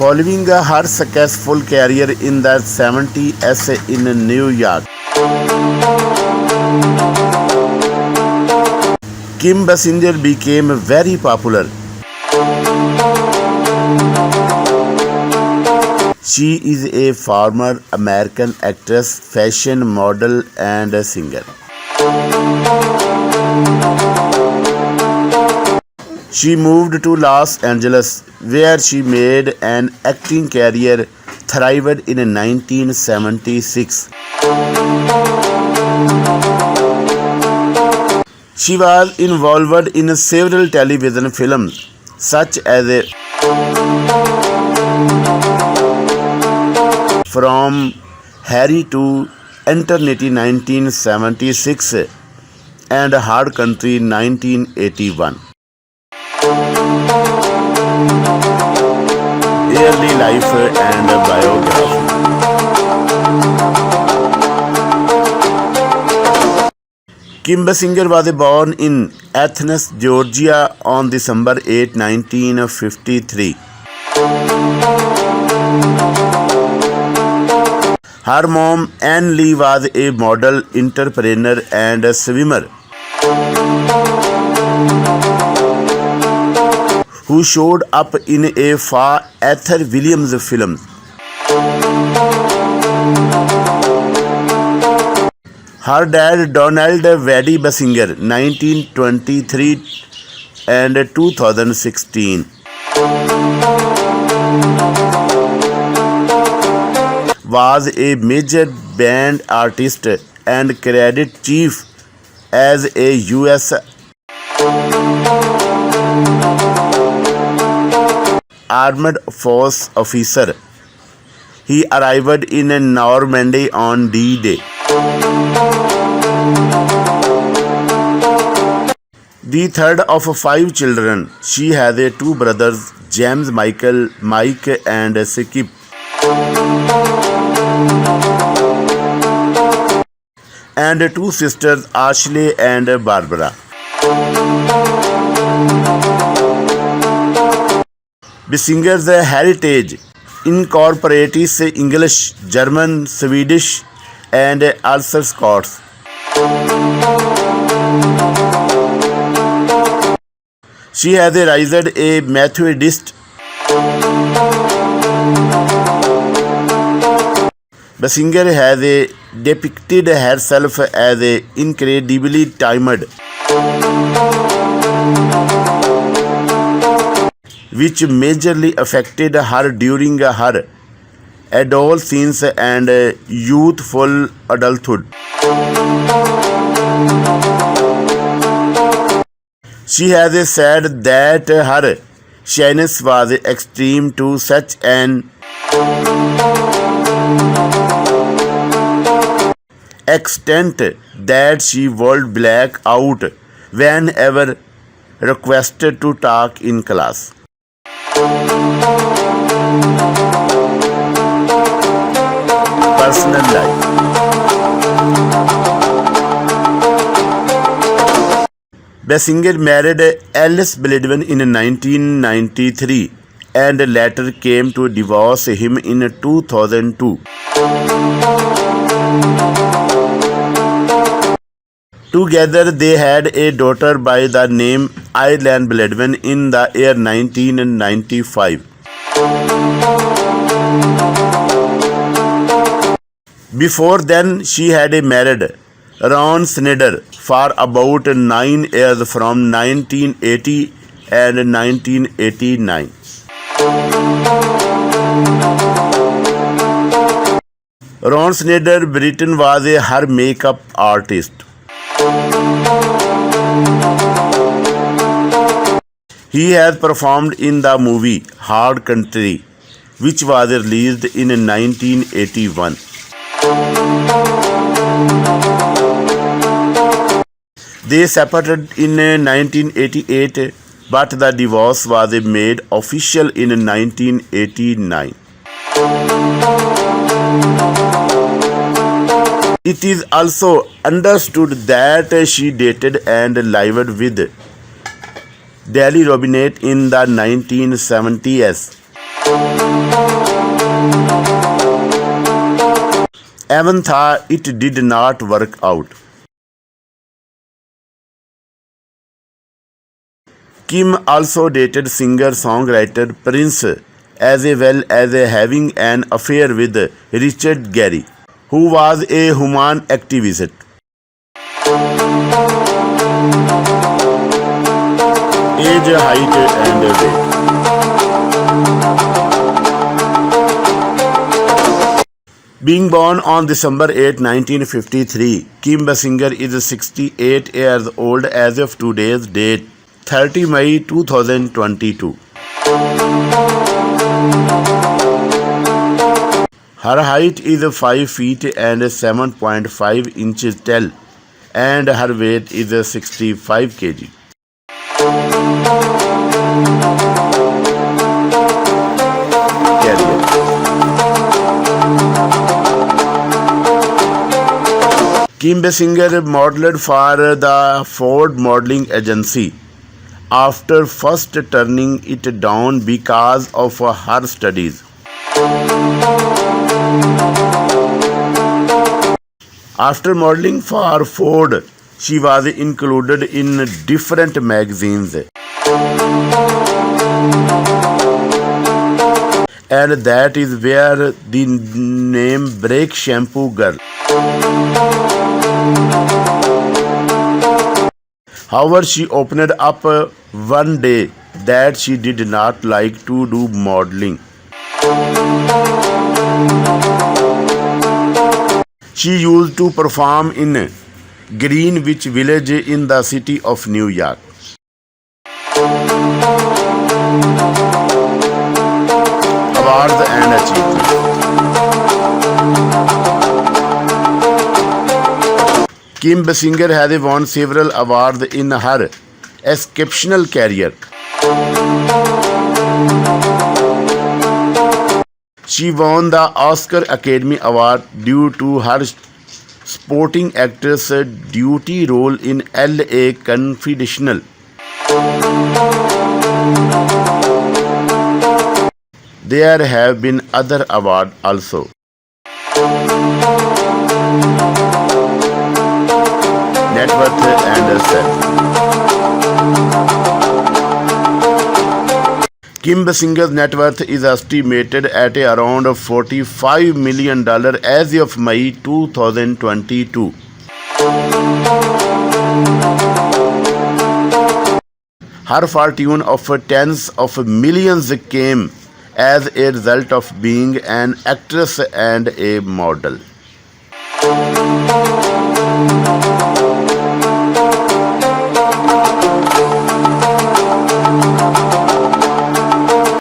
Following her successful career in the 70s in New York, Kim Basinger became very popular. She is a former American actress, fashion model, and a singer. She moved to Los Angeles, where she made an acting career, thrived in 1976. She was involved in several television films, such as From Harry to Eternity 1976 and Hard Country 1981. Early life and biography. Kim Basinger was born in Athens, Georgia on December 8, 1953. Her mom, Anne Lee, was a model, entrepreneur, and a swimmer who showed up in a few Esther Williams films. Her dad, Donald Waddy Basinger, 1923 and 2016, was a major band artist and credit chief as a U.S. Armed Force officer. He arrived in Normandy on D-Day. The third of 5 children, she has 2 brothers, James Michael, Mike, and Skip. And 2 sisters, Ashley and Barbara. Basinger's heritage incorporates English, German, Swedish, and also Scots. She has raised a Methodist. Basinger has depicted herself as incredibly timid, which majorly affected her during her adolescence and youthful adulthood. She has said that her shyness was extreme to such an extent that she would black out whenever requested to talk in class. Personal life. Basinger married Alice Baldwin in 1993 and later came to divorce him in 2002. Together they had a daughter by the name Eileen Baldwin in the year 1995. Before then, she had married Ron Snyder for about 9 years from 1980 and 1989. Ron Snyder Britain was her makeup artist. He has performed in the movie Hard Country, which was released in 1981. They separated in 1988, but the divorce was made official in 1989. It is also understood that she dated and lived with Daily Robinette in the 1970s. Evan thought it did not work out. Kim also dated singer-songwriter Prince, as well as having an affair with Richard Gere, who was a human activist. Age, height, and weight. Being born on December 8, 1953, Kim Basinger is 68 years old as of today's date, 30 May 2022. Her height is 5 feet and 7.5 inches tall, and her weight is 65 kg. Career. Kim Basinger modeled for the Ford modeling agency after first turning it down because of her studies. After modeling for Ford, she was included in different magazines. And that is where the name Break Shampoo Girl. However, she opened up one day that she did not like to do modeling. She used to perform in Greenwich Village in the city of New York. Awards and achievements. Kim Basinger has won several awards in her exceptional career. She won the Oscar Academy Award due to her supporting actress duty role in L.A. Confidential. There have been other awards also. Net worth and self. Kim Basinger's net worth is estimated at around $45 million as of May 2022. Her fortune of tens of millions came as a result of being an actress and a model.